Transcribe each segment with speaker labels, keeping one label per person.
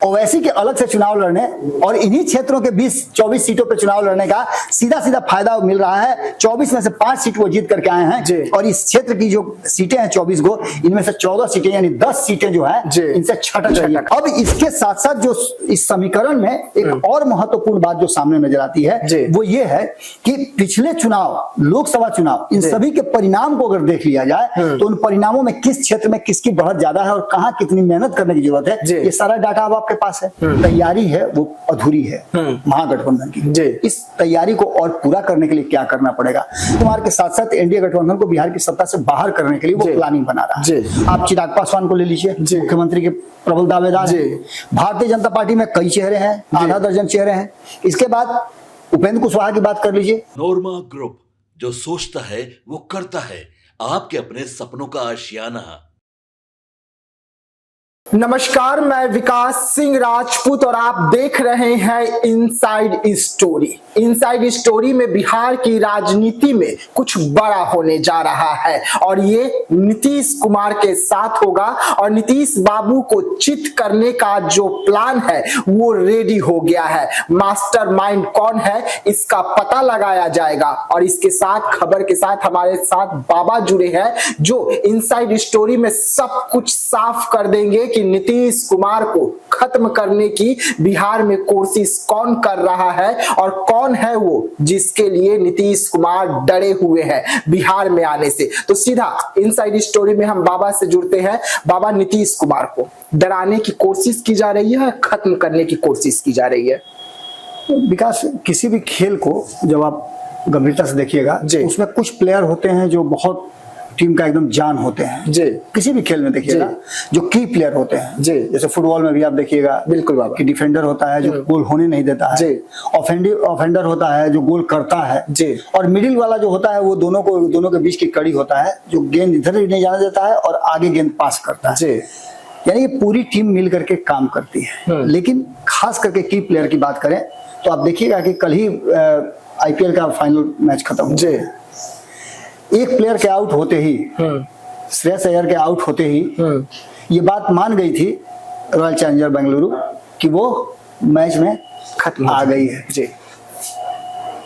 Speaker 1: ओवैसी के अलग से चुनाव लड़ने और इन्हीं क्षेत्रों के 20-24 सीटों पे चुनाव लड़ने का सीधा सीधा फायदा मिल रहा है। 24 में से 5 सीट वो जीत करके आए हैं और इस क्षेत्र की जो सीटें हैं 24 को, इनमें से 14 सीटें यानी 10 सीटें जो है इनसे छटक रही है। अब इसके साथ साथ जो इस समीकरण में एक और महत्वपूर्ण बात जो सामने नजर आती है वो ये है कि पिछले चुनाव, लोकसभा चुनाव, इन सभी के परिणाम को अगर देख लिया जाए तो उन परिणामों में किस क्षेत्र में किसकी बढ़त ज्यादा है और कहाँ कितनी मेहनत करने की जरूरत है, ये सारा डाटा अब के पास है। तैयारी है वो अधूरी है महागठबंधन की। इस तैयारी को और पूरा करने के लिए क्या करना पड़ेगा, कुमार के साथ साथ एनडीए गठबंधन को बिहार की सत्ता से बाहर करने के लिए वो प्लानिंग बना रहा है। आप चिराग पासवान को ले लीजिए, मुख्यमंत्री के प्रबल दावेदार हैं। भारतीय जनता पार्टी में कई चेहरे हैं, आधा दर्जन चेहरे हैं। इसके बाद उपेंद्र कुशवाहा की बात कर लीजिए।
Speaker 2: नोरमा ग्रुप, जो सोचता है वो करता है, आपके अपने सपनों का आशियाना।
Speaker 3: नमस्कार, मैं विकास सिंह राजपूत और आप देख रहे हैं इनसाइड स्टोरी। इनसाइड स्टोरी में बिहार की राजनीति में कुछ बड़ा होने जा रहा है और ये नीतीश कुमार के साथ होगा और नीतीश बाबू को चित करने का जो प्लान है वो रेडी हो गया है। मास्टरमाइंड कौन है इसका पता लगाया जाएगा और इसके साथ खबर के साथ हमारे साथ बाबा जुड़े हैं जो इनसाइड स्टोरी में सब कुछ साफ कर देंगे कि नीतीश कुमार को खत्म करने की बिहार में कोशिश कौन कर रहा है और कौन है वो जिसके लिए नीतीश कुमार डरे हुए हैं बिहार में आने से। तो सीधा इनसाइड स्टोरी में हम बाबा से जुड़ते हैं। बाबा, नीतीश कुमार को डराने की कोशिश की जा रही है, खत्म करने की कोशिश की जा रही है?
Speaker 1: विकास, किसी भी खेल को जब आप गंभीरता से देखिएगा उसमें कुछ प्लेयर होते हैं जो बहुत टीम का एकदम जान होते हैं। किसी भी खेल में देखिएगा जो की प्लेयर होते हैं, जैसे फुटबॉल में भी आप देखिएगा
Speaker 3: बिल्कुल बाबा
Speaker 1: कि डिफेंडर होता है जो गोल होने नहीं देता है, ऑफेंडर होता है जो गोल करता है, और मिडिल वाला जो होता है वो दोनों के बीच की कड़ी होता है जो गेंद इधर नहीं जाने देता है और आगे गेंद पास करता है। यानी ये पूरी टीम मिल करके काम करती है। लेकिन खास करके की प्लेयर की बात करें तो आप देखिएगा कि कल ही आईपीएल का फाइनल मैच खत्म हुआ। एक प्लेयर के आउट होते ही, श्रेयस अय्यर के आउट होते ही ये बात मान गई थी रॉयल चैलेंजर बेंगलुरु कि वो मैच में खत्म आ गई है।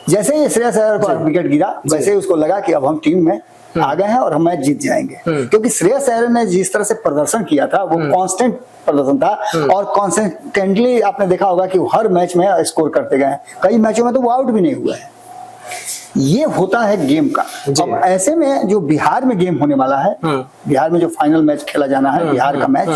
Speaker 1: जैसे ही श्रेयस अय्यर को विकेट गिरा वैसे ही उसको लगा कि अब हम टीम में आ गए हैं और हम मैच जीत जाएंगे, क्योंकि श्रेयस अय्यर ने जिस तरह से प्रदर्शन किया था वो कांस्टेंट प्रदर्शन था और कॉन्स्टेंटली आपने देखा होगा कि हर मैच में स्कोर करते गए। कई मैचों में तो वो आउट भी नहीं हुआ है। ये होता है गेम का। अब ऐसे में जो बिहार में गेम होने वाला है, बिहार में जो फाइनल मैच खेला जाना है बिहार का मैच,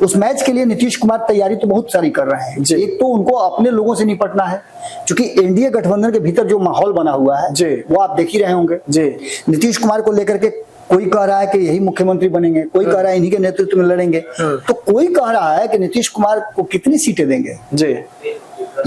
Speaker 1: उस मैच के लिए नीतीश कुमार तैयारी तो बहुत सारी कर रहे हैं। एक तो उनको अपने लोगों से निपटना है, क्योंकि एनडीए गठबंधन के भीतर जो माहौल बना हुआ है वो आप देख ही रहे होंगे। नीतीश कुमार को लेकर के कोई कह रहा है कि यही मुख्यमंत्री बनेंगे, कोई कह रहा है इन्हीं के नेतृत्व में लड़ेंगे, तो कोई कह रहा है कि नीतीश कुमार को कितनी सीटें देंगे।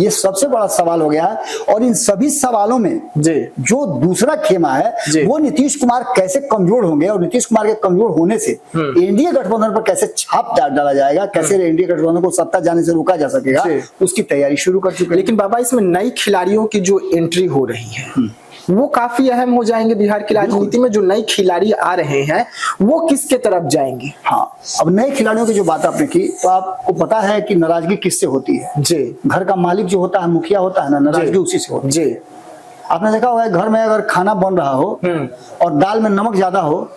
Speaker 1: ये सबसे बड़ा सवाल हो गया है। और इन सभी सवालों में जो दूसरा खेमा है वो नीतीश कुमार कैसे कमजोर होंगे और नीतीश कुमार के कमजोर होने से एनडीए गठबंधन पर कैसे छाप डाला जाएगा, कैसे एनडीए गठबंधन को सत्ता जाने से रोका जा सकेगा, उसकी तैयारी शुरू कर चुके हैं।
Speaker 3: लेकिन बाबा, इसमें नई खिलाड़ियों की जो एंट्री हो रही है वो काफी अहम हो जाएंगे बिहार की राजनीति में। जो नए खिलाड़ी आ रहे हैं वो किसके तरफ जाएंगे?
Speaker 1: हाँ, अब नए खिलाड़ियों की जो बात आपने की तो आपको पता है कि नाराजगी किससे होती है। घर का मालिक जो होता है, मुखिया होता है ना, नाराजगी उसी से होती है। आपने देखा होगा घर में अगर खाना बन रहा हो और दाल में नमक ज्यादा हो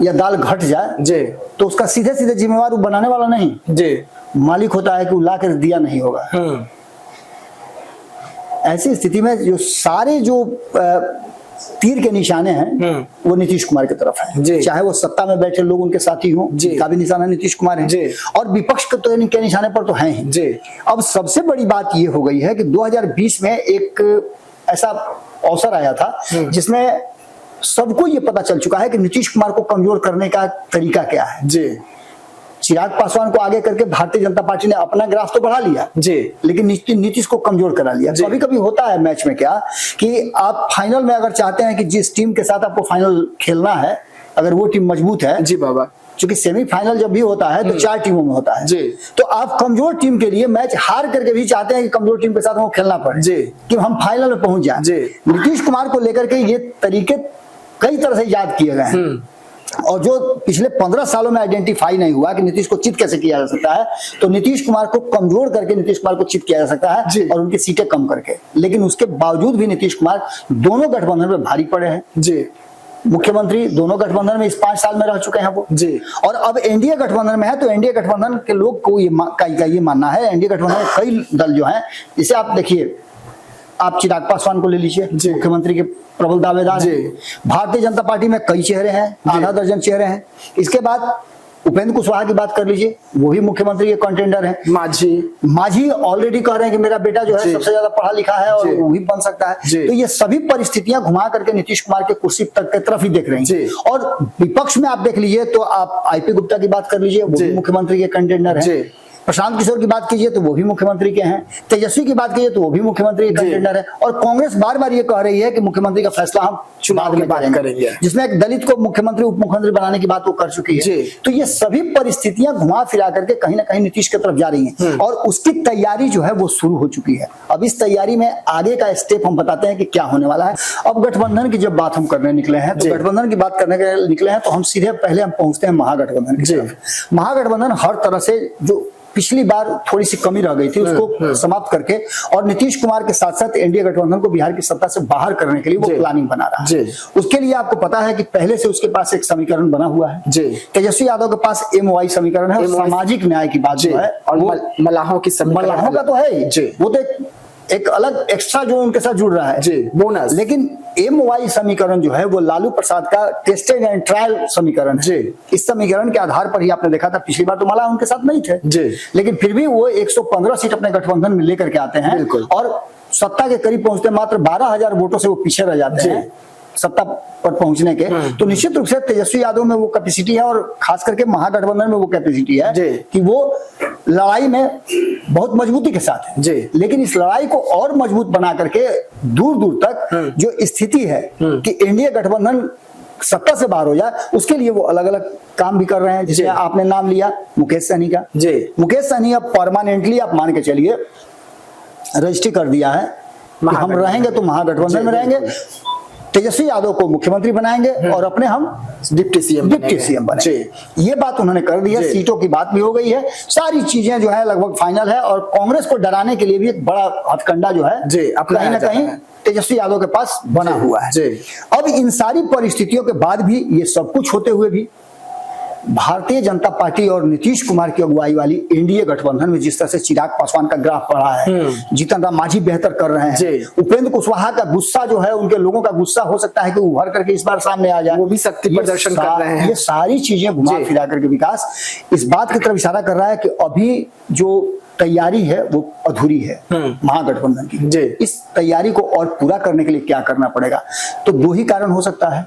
Speaker 1: या दाल घट जाए तो उसका सीधे सीधे जिम्मेवार बनाने वाला नहीं, मालिक होता है कि वो ला कर दिया नहीं होगा। ऐसी स्थिति में जो सारे जो तीर के निशाने हैं वो नीतीश कुमार की तरफ है। चाहे वो सत्ता में बैठे लोग उनके साथी हों, का भी निशाना नीतीश कुमार है, और विपक्ष के तो इनके निशाने पर तो हैं ही। अब सबसे बड़ी बात ये हो गई है कि 2020 में एक ऐसा अवसर आया था जिसमें सबको ये पता चल चुका है कि नीतीश कुमार को कमजोर करने का तरीका क्या है। चिराग पासवान को आगे करके भारतीय जनता पार्टी ने अपना ग्राफ तो बढ़ा लिया लेकिन नीतीश को कमजोर करा लिया। कभी कभी होता है मैच में क्या कि आप फाइनल में अगर चाहते हैं कि जिस टीम के साथ आपको फाइनल खेलना है अगर वो टीम मजबूत है, बाबा, क्योंकि सेमीफाइनल जब भी होता है तो 4 टीमों में होता है, तो आप कमजोर टीम के लिए मैच हार करके भी चाहते हैं कि कमजोर टीम के साथ वो खेलना पड़े कि हम फाइनल में पहुंच जाए। नीतीश कुमार को लेकर के ये तरीके कई तरह से याद किए गए हैं और जो पिछले 15 सालों में आइडेंटिफाई नहीं हुआ कि नीतीश को चित कैसे किया जा सकता है, तो नीतीश कुमार को कमजोर करके नीतीश कुमार को चित किया जा सकता है और उनकी सीटें कम करके। लेकिन उसके बावजूद भी नीतीश कुमार दोनों गठबंधन में भारी पड़े हैं
Speaker 3: जी।
Speaker 1: मुख्यमंत्री दोनों गठबंधन में इस 5 साल में रह चुके हैं वो
Speaker 3: जी।
Speaker 1: और अब एनडीए गठबंधन में है, तो एनडीए गठबंधन के लोग को ये मानना है, एनडीए गठबंधन में कई दल जो हैं, इसे आप देखिए, आप चिराग पासवान को ले लीजिए, मुख्यमंत्री के प्रबल दावेदार हैं। भारतीय जनता पार्टी में कई चेहरे हैं, आधा दर्जन चेहरे हैं। इसके बाद उपेंद्र कुशवाहा की बात कर लीजिए, वो भी मुख्यमंत्री के कंटेंडर हैं। माझी ऑलरेडी कह रहे हैं कि मेरा बेटा जो है सबसे ज्यादा पढ़ा लिखा है और वो भी बन सकता है। तो ये सभी परिस्थितियां घुमा करके नीतीश कुमार के कुर्सी तक की तरफ ही देख रही हैं। और विपक्ष में आप देख लीजिए तो आप आईपी गुप्ता की बात कर लीजिए, वो भी मुख्यमंत्री के कंटेंडर है। प्रशांत किशोर की बात कीजिए तो वो भी मुख्यमंत्री के हैं। तेजस्वी की बात कीजिए तो वो भी मुख्यमंत्री के कंटेंडर है। और कांग्रेस बार बार ये कह रही है कि मुख्यमंत्री का फैसला हम चुनाव में करेंगे, जिसमें एक दलित को मुख्यमंत्री उप मुख्यमंत्री बनाने की बात वो कर चुकी है। तो ये सभी परिस्थितियां घुमा फिरा करके कहीं ना कहीं नीतीश की तरफ जा रही हैं और उसकी तैयारी जो है वो शुरू हो चुकी है। अब इस तैयारी में आगे का स्टेप हम बताते हैं कि क्या होने वाला है। अब गठबंधन की जब बात हम करने निकले हैं, तो गठबंधन की बात करने के निकले हैं तो हम सीधे पहले हम पहुंचते हैं महागठबंधन की तरफ। महागठबंधन हर तरह से जो पिछली बार थोड़ी सी कमी रह गई थी उसको समाप्त करके और नीतीश कुमार के साथ साथ एनडीए गठबंधन को बिहार की सत्ता से बाहर करने के लिए वो प्लानिंग बना रहा है। उसके लिए आपको पता है कि पहले से उसके पास एक समीकरण बना हुआ है। तेजस्वी यादव के पास MOI समीकरण है, सामाजिक न्याय की बात जो है, और
Speaker 3: मलाहों की
Speaker 1: मलाहों का तो है ही, वो तो एक अलग एक्स्ट्रा जो उनके साथ जुड़ रहा है बोनस। लेकिन MOI समीकरण जो है वो लालू प्रसाद का टेस्टेड एंड ट्रायल समीकरण है। इस समीकरण के आधार पर ही आपने देखा था पिछली बार तो मला उनके साथ नहीं थे, लेकिन फिर भी वो 115 सीट अपने गठबंधन में लेकर के आते हैं और सत्ता के करीब पहुंचते मात्र 12,000 वोटों से वो पीछे रह जाते हैं सत्ता पर पहुंचने के। तो निश्चित रूप से तेजस्वी यादव में वो कैपेसिटी है और खास करके महागठबंधन में वो कैपेसिटी है कि वो लड़ाई में बहुत मजबूती के साथ है। लेकिन इस लड़ाई को और मजबूत बना करके दूर दूर तक जो स्थिति है कि एनडीए गठबंधन सत्ता से बाहर हो जाए, उसके लिए वो अलग अलग काम भी कर रहे हैं। जैसे आपने नाम लिया मुकेश सहनी का। मुकेश सहनी अब परमानेंटली आप मान के चलिए रजिस्ट्री कर दिया है कि हम रहेंगे तो महागठबंधन में रहेंगे, तेजस्वी यादव को मुख्यमंत्री बनाएंगे और अपने हम डिप्टी सीएम बनेंगे। ये बात उन्होंने कर दी है। सीटों की बात भी हो गई है, सारी चीजें जो है लगभग फाइनल है और कांग्रेस को डराने के लिए भी एक बड़ा हथकंडा जो है कहीं ना कहीं तेजस्वी यादव के पास बना हुआ है। अब इन सारी परिस्थितियों के बाद भी, ये सब कुछ होते हुए भी, भारतीय जनता पार्टी और नीतीश कुमार की अगुवाई वाली एनडीए गठबंधन में जिस तरह से चिराग पासवान का ग्राफ बढ़ा है, जीतन राम मांझी बेहतर कर रहे हैं, उपेंद्र कुशवाहा का गुस्सा जो है, उनके लोगों का गुस्सा हो सकता है कि उभर करके इस बार सामने आ जाए,
Speaker 3: वो भी शक्ति प्रदर्शन कर रहे हैं।
Speaker 1: ये सारी चीजें घुमा फिरा करके विकास इस बात की तरफ इशारा कर रहा है कि अभी जो तैयारी है वो अधूरी है महागठबंधन की। इस तैयारी को और पूरा करने के लिए क्या करना पड़ेगा, तो दो ही कारण हो सकता है।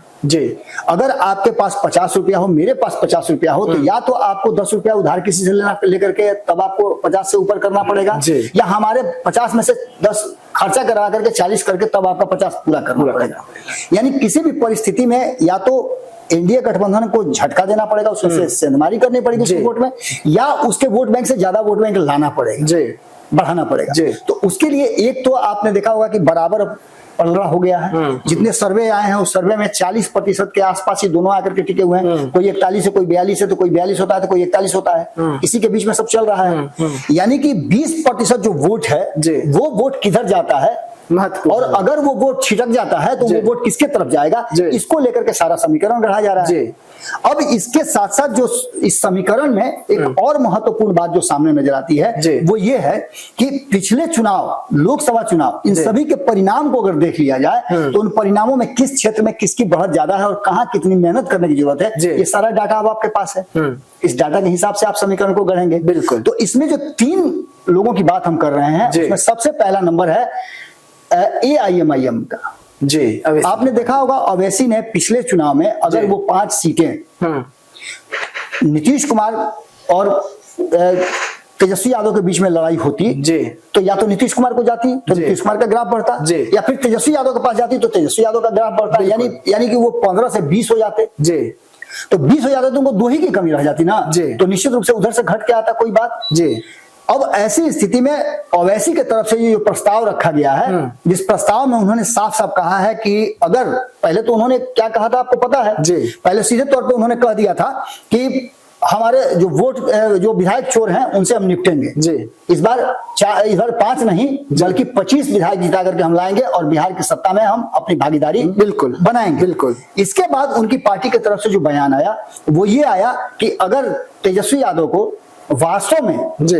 Speaker 1: अगर आपके पास 50 रुपया हो, मेरे पास 50 रुपया हो, तो या तो आपको 10 रुपया उधार किसी से लेकर के तब आपको 50 से ऊपर करना पड़ेगा, या हमारे 50 में से 10 खर्चा करा करके 40 करके तब आपका 50 पूरा करना पड़ेगा। यानी किसी भी परिस्थिति में या तो एनडीए गठबंधन को झटका देना पड़ेगा, उसमें से सेंधमारी करनी पड़ेगी उसके वोट में, या उसके वोट बैंक से ज्यादा वोट बैंक लाना पड़ेगा, बढ़ाना पड़ेगा। तो उसके लिए एक तो आपने देखा होगा कि बराबर पलड़ा हो गया है। जितने सर्वे आए हैं उस सर्वे में 40% के आसपास ही दोनों आकर के टिके हुए हैं। कोई 41 है, कोई 42 है, तो कोई 42 होता है तो कोई 41 होता है, इसी के बीच में सब चल रहा है। यानी कि 20% जो वोट है वो वोट किधर जाता है, और अगर वो वोट छिटक जाता है तो वो वोट किसके तरफ जाएगा, इसको लेकर के सारा समीकरण गढ़ा जा रहा है। अब इसके साथ साथ जो इस समीकरण में एक और महत्वपूर्ण बात जो सामने नजर आती है वो ये है कि पिछले चुनाव, लोकसभा चुनाव, इन सभी के परिणाम को अगर देख लिया जाए तो उन परिणामों में किस क्षेत्र में किसकी बढ़त ज्यादा है और कहाँ कितनी मेहनत करने की जरूरत है, ये सारा डाटा अब आपके पास है। इस डाटा के हिसाब से आप समीकरण को गढ़ेंगे। बिल्कुल। तो इसमें जो 3 लोगों की बात हम कर रहे हैं उसमें सबसे पहला नंबर है AIMIM का। आपने देखा होगा अवैसी ने पिछले चुनाव में अगर वो 5 सीटें नीतीश कुमार और तेजस्वी यादव के बीच में लड़ाई होती तो या तो नीतीश कुमार को जाती तो नीतीश कुमार का ग्राफ बढ़ता, या फिर तेजस्वी यादव के पास जाती तो तेजस्वी यादव का ग्राफ बढ़ता। यानी कि वो 15 से 20 हो जाते, तो 20 हो जाते तो उनको 2 ही की कमी रह जाती ना, तो निश्चित रूप से उधर से घट के आता कोई बात। अब ऐसी स्थिति में ओवैसी की तरफ से ये जो प्रस्ताव रखा गया है, जिस प्रस्ताव में उन्होंने साफ साफ कहा है कि अगर, पहले तो उन्होंने क्या कहा था आपको पता है
Speaker 3: जी।
Speaker 1: पहले सीधे तौर पे उन्होंने कह दिया था कि हमारे जो वोट जो विधायक चोर हैं उनसे हम निपटेंगे
Speaker 3: जी।
Speaker 1: इस बार 5 नहीं बल्कि 25 विधायक जिता करके हम लाएंगे और बिहार की सत्ता में हम अपनी भागीदारी
Speaker 3: बिल्कुल
Speaker 1: बनाएंगे।
Speaker 3: बिल्कुल।
Speaker 1: इसके बाद उनकी पार्टी की तरफ से जो बयान आया वो ये आया कि अगर तेजस्वी यादव को वास्तव में
Speaker 3: जी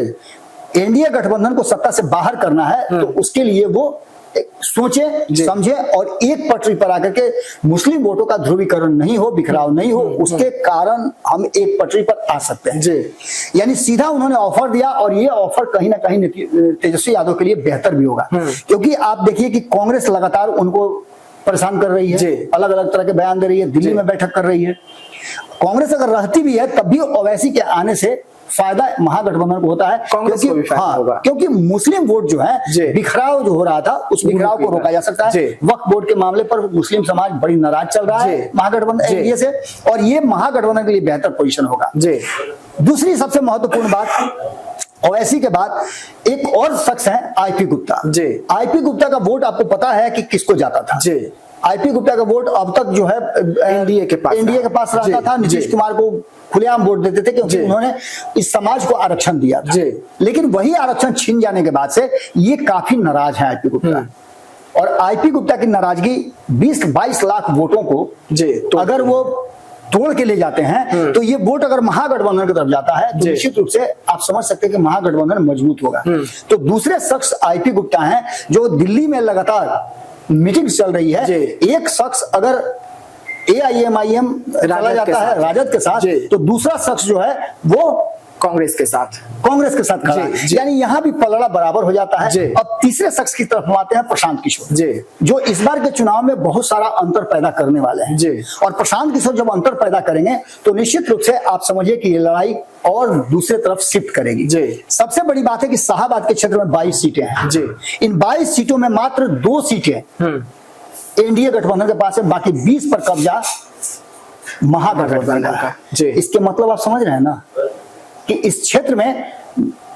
Speaker 1: एनडीए गठबंधन को सत्ता से बाहर करना है तो उसके लिए वो सोचे समझे और एक पटरी पर आकर के मुस्लिम वोटों का ध्रुवीकरण नहीं हो, बिखराव नहीं हो, उसके कारण हम एक पटरी पर आ सकते हैं
Speaker 3: जी।
Speaker 1: यानी सीधा उन्होंने ऑफर दिया और ये ऑफर कहीं ना कहीं तेजस्वी यादव के लिए बेहतर भी होगा, क्योंकि आप देखिए कि कांग्रेस लगातार उनको परेशान कर रही है, अलग अलग तरह के बयान दे रही है, दिल्ली में बैठक कर रही है। कांग्रेस अगर रहती भी है तब भी ओवैसी के आने से फायदा महागठबंधन को होता है, क्योंकि मुस्लिम वोट जो है बिखराव जो हो रहा था उस बिखराव को रोका जा सकता है। वक्फ बोर्ड के मामले पर मुस्लिम समाज बड़ी नाराज चल रहा है महागठबंधन एनडीए से, और ये महागठबंधन के लिए बेहतर पोजीशन होगा। दूसरी सबसे महत्वपूर्ण बात, ओवैसी के बाद एक और शख्स है आईपी गुप्ता। आईपी गुप्ता का वोट आपको पता है कि किसको जाता था। आईपी गुप्ता का वोट अब तक जो है एनडीए के पास रहता था, नीतीश कुमार को खुलेआम वोट देते थे क्योंकि उन्होंने इस समाज को आरक्षण दिया था। लेकिन वही आरक्षण छीन जाने के बाद से ये काफी नाराज है आईपी गुप्ता, और आईपी गुप्ता की नाराजगी 20-22 लाख वोटों को तो अगर वो तोड़ के ले जाते हैं तो ये वोट अगर महागठबंधन की तरफ जाता है तो निश्चित रूप से आप समझ सकते हैं कि महागठबंधन मजबूत होगा। तो दूसरे शख्स आईपी गुप्ता हैं जो दिल्ली में लगातार मीटिंग चल रही है। एक शख्स अगर AIMIM चला जाता है राजद के साथ तो दूसरा शख्स जो है वो कांग्रेस के साथ खड़ा है, यानी यहाँ भी पलड़ा बराबर हो जाता है। अब तीसरे शख्स की तरफ हम आते हैं प्रशांत किशोर, जो इस बार के चुनाव में बहुत सारा अंतर पैदा करने वाले हैं। और प्रशांत किशोर जब अंतर पैदा करेंगे तो निश्चित रूप से आप समझिए कि ये लड़ाई और दूसरे तरफ शिफ्ट करेगी। सबसे बड़ी बात है कि शाहाबाद के क्षेत्र में 22 सीटें हैं। इन 22 सीटों में मात्र 2 सीटें एनडीए गठबंधन के पास है, बाकी 20 पर कब्जा महागठबंधन का। इसके मतलब आप समझ रहे हैं ना कि इस क्षेत्र में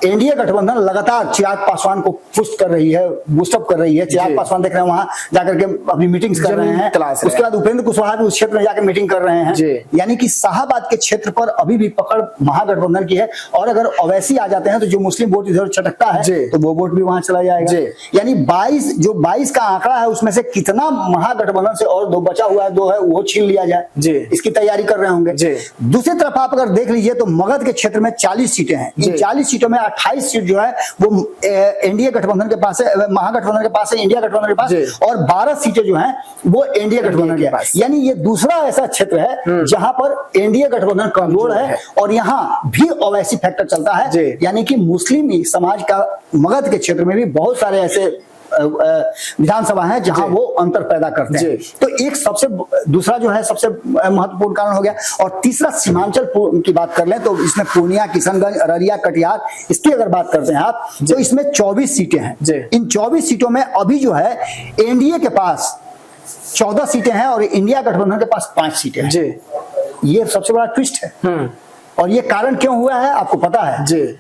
Speaker 1: एनडीए गठबंधन लगातार चिराग पासवान को पुष्ट कर रही है, बूस्टअप कर रही है। चिराग पासवान देख रहे हैं वहां जाकर के अपनी मीटिंग्स कर रहे हैं, उसके बाद उपेंद्र कुशवाहा भी उस क्षेत्र में जाकर मीटिंग कर रहे हैं। यानी कि शाहाबाद के क्षेत्र पर अभी भी पकड़ महागठबंधन की है, और अगर ओवैसी आ जाते हैं तो जो मुस्लिम वोट इधर छटकता है तो वो वोट भी वहां चला जाएगा। यानी 22 का आंकड़ा है उसमें से कितना महागठबंधन से और 2 बचा हुआ है 2 है वो छीन लिया जाए, इसकी तैयारी कर रहे होंगे। दूसरी तरफ आप अगर देख लीजिए तो मगध के क्षेत्र में 40 सीटें हैं। इन 40 सीटों में 28 सीट जो है वो एनडीए गठबंधन के पास है, महागठबंधन के पास है, इंडिया गठबंधन के पास, और 12 सीटें जो हैं वो एनडीए गठबंधन के पास। यानी ये दूसरा ऐसा क्षेत्र है जहां पर एनडीए गठबंधन कमजोर है और यहां भी ओवैसी फैक्टर चलता है। यानी कि मुस्लिम समाज का मगध के क्षेत्र में भी बहुत सारे ऐसे विधानसभा है जहां वो अंतर पैदा करते हैं। तो एक सबसे दूसरा जो है सबसे महत्वपूर्ण कारण हो गया। और तीसरा सीमांचल की बात कर लें तो इसमें पूर्णिया, किशनगंज, अररिया, कटिहार, इसकी अगर बात करते हैं आप तो इसमें 24 सीटें हैं। इन 24 सीटों में अभी जो है एनडीए के पास 14 सीटें हैं और इंडिया गठबंधन के पास 5 सीटें हैं। ये सबसे बड़ा ट्विस्ट है। और ये कारण क्यों हुआ है आपको पता है।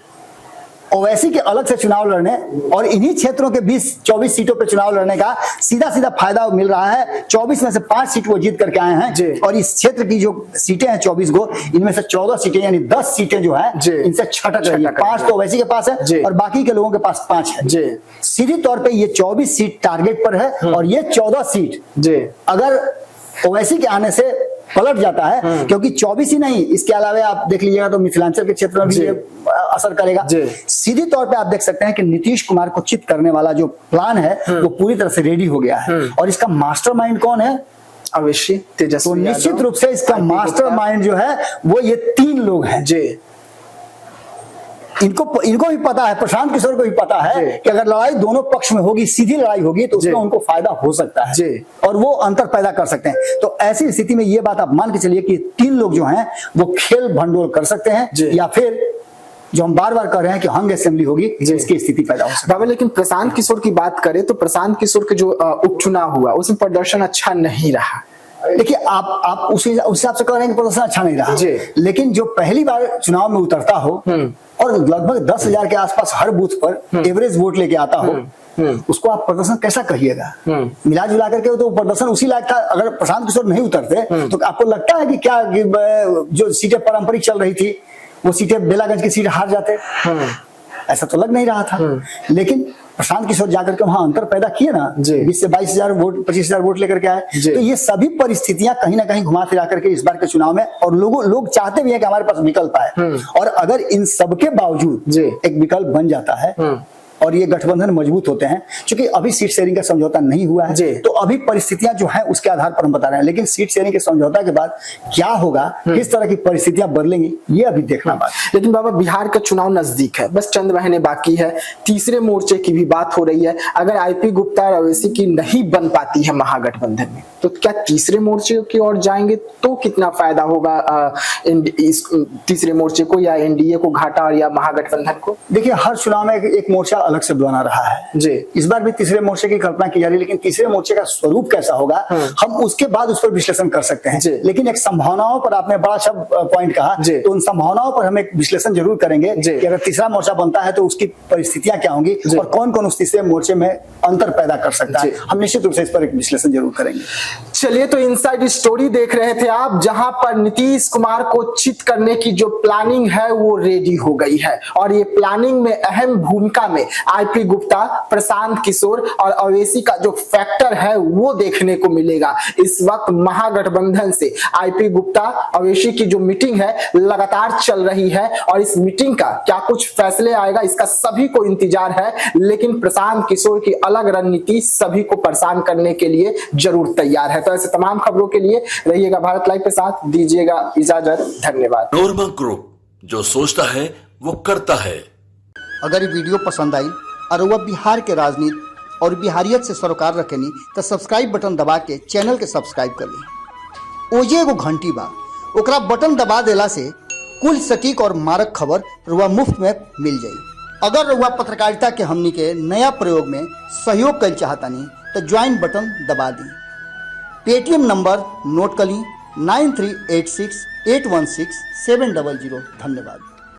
Speaker 1: ओवैसी के अलग से चुनाव लड़ने और इन्हीं क्षेत्रों के 24 सीटों पर चुनाव लड़ने का सीधा सीधा फायदा मिल रहा है। 24 में से 5 सीट वो जीत करके आए हैं, और इस क्षेत्र की जो सीटें हैं 24 को, इनमें से 14 सीटें यानी 10 सीटें जो है इनसे छटक रही है। 5 तो ओवैसी के पास है और बाकी के लोगों के पास 5 है। सीधी तौर पर ये 24 सीट टारगेट पर है, और ये 14 सीट अगर ओवैसी के आने से पलट जाता है, क्योंकि 24 ही नहीं, इसके अलावा आप देख लीजिएगा तो मिथिलांचल के क्षेत्र में भी ये असर करेगा। सीधी तौर पे आप देख सकते हैं कि नीतीश कुमार को चित करने वाला जो प्लान है वो पूरी तरह से रेडी हो गया है। और इसका मास्टरमाइंड कौन है?
Speaker 3: अवश्य तेजस्वी।
Speaker 1: तो निश्चित रूप से इसका मास्टरमाइंड जो है वो ये 3 लोग हैं। इनको भी पता है, प्रशांत किशोर को भी पता है कि अगर लड़ाई दोनों पक्ष में होगी, सीधी लड़ाई होगी, तो उसमें उनको फायदा हो सकता है और वो अंतर पैदा कर सकते हैं। तो ऐसी स्थिति में ये बात आप मान के चलिए कि 3 लोग जो हैं वो खेल भंडोल कर सकते हैं, या फिर जो हम बार बार कह रहे हैं कि हंग असेंबली होगी, इसकी स्थिति पैदा हो सकती है।
Speaker 3: लेकिन प्रशांत किशोर की बात करें तो प्रशांत किशोर के जो उपचुनाव हुआ उसमें प्रदर्शन अच्छा नहीं रहा।
Speaker 1: देखिए आप उस हिसाब से कह रहे हैं कि प्रदर्शन अच्छा नहीं रहा, लेकिन जो पहली बार चुनाव में उतरता हो और लगभग 10,000 के आसपास हर बूथ पर एवरेज वोट लेके आता हो, उसको आप प्रदर्शन कैसा कहिएगा? मिला जुला करके तो प्रदर्शन उसी लायक था। अगर प्रशांत किशोर नहीं उतरते तो आपको लगता है कि क्या जो सीटें पारंपरिक चल रही थी वो सीटें बेलागंज की सीट हार जाते? ऐसा तो लग नहीं रहा था। लेकिन प्रशांत किशोर जाकर के वहां अंतर पैदा किए ना, 20 से 22,000 वोट, 25,000 वोट लेकर के आए। तो ये सभी परिस्थितियां कहीं ना कहीं घुमा फिरा करके इस बार के चुनाव में, और लोग चाहते भी हैं कि हमारे पास विकल्प आए, और अगर इन सबके बावजूद एक विकल्प बन जाता है और ये गठबंधन मजबूत होते हैं, क्योंकि अभी सीट शेयरिंग का समझौता नहीं हुआ है, तो अभी परिस्थितियां जो है उसके आधार पर हम बता रहे हैं। लेकिन सीट शेयरिंग के समझौता के बाद क्या होगा, किस तरह की परिस्थितियां बदलेंगी, ये अभी देखना बात।
Speaker 3: लेकिन बाबा, बिहार का चुनाव नजदीक है, बस चंद महीने बाकी है। तीसरे मोर्चे की भी बात हो रही है। अगर आईपी गुप्ता और ओवैसी की नहीं बन पाती है महागठबंधन में, तो क्या तीसरे मोर्चे की ओर जाएंगे? तो कितना फायदा होगा इस तीसरे मोर्चे को, या एनडीए को घाटा, और या महागठबंधन को?
Speaker 1: देखिए, हर चुनाव में एक मोर्चा अलग से बना रहा है जी। इस बार भी तीसरे मोर्चे की कल्पना की जा रही है, लेकिन तीसरे मोर्चे का स्वरूप कैसा होगा हम उसके बाद उस पर विश्लेषण कर सकते हैं। लेकिन एक संभावनाओं पर आपने बड़ा अच्छा पॉइंट कहा, तो उन संभावनाओं पर हम एक विश्लेषण जरूर करेंगे कि अगर तीसरा मोर्चा बनता है तो उसकी परिस्थितियां क्या होंगी और कौन कौन उस तीसरे मोर्चे में अंतर पैदा कर सकता है। हम निश्चित रूप से इस पर एक विश्लेषण जरूर करेंगे।
Speaker 3: चलिए, तो इनसाइड स्टोरी देख रहे थे आप, जहां पर नीतीश कुमार को चित करने की जो प्लानिंग है वो रेडी हो गई है, और ये प्लानिंग में अहम भूमिका में आईपी गुप्ता, प्रशांत किशोर और ओवैसी का जो फैक्टर है वो देखने को मिलेगा। इस वक्त महागठबंधन से आईपी गुप्ता, ओवैसी की जो मीटिंग है लगातार चल रही है, और इस मीटिंग का क्या कुछ फैसले आएगा इसका सभी को इंतजार है। लेकिन प्रशांत किशोर की अलग रणनीति सभी को परेशान करने के लिए जरूर तैयार है। तो ऐसे तमाम खबरों के लिए रहिएगा भारत लाइव के साथ, दीजिएगा इजाजत, धन्यवाद।
Speaker 2: नोरमा ग्रुप, जो सोचता है वो करता है।
Speaker 1: अगर ये वीडियो पसंद आई और वह बिहार के राजनीति और बिहारियत से सरोकार रखेनी तो सब्सक्राइब बटन दबा के चैनल के सब्सक्राइब कर ली। ओजे एगो घंटी बा, ओकरा बटन दबा देला से कुल सटीक और मारक खबर रुआ मुफ्त में मिल जाई। अगर रुआ पत्रकारिता के हमनी के नया प्रयोग में सहयोग कर चाहतानी तो ज्वाइन बटन दबा दी। पेटीएम नंबर नोट कर ली 9386816700। धन्यवाद।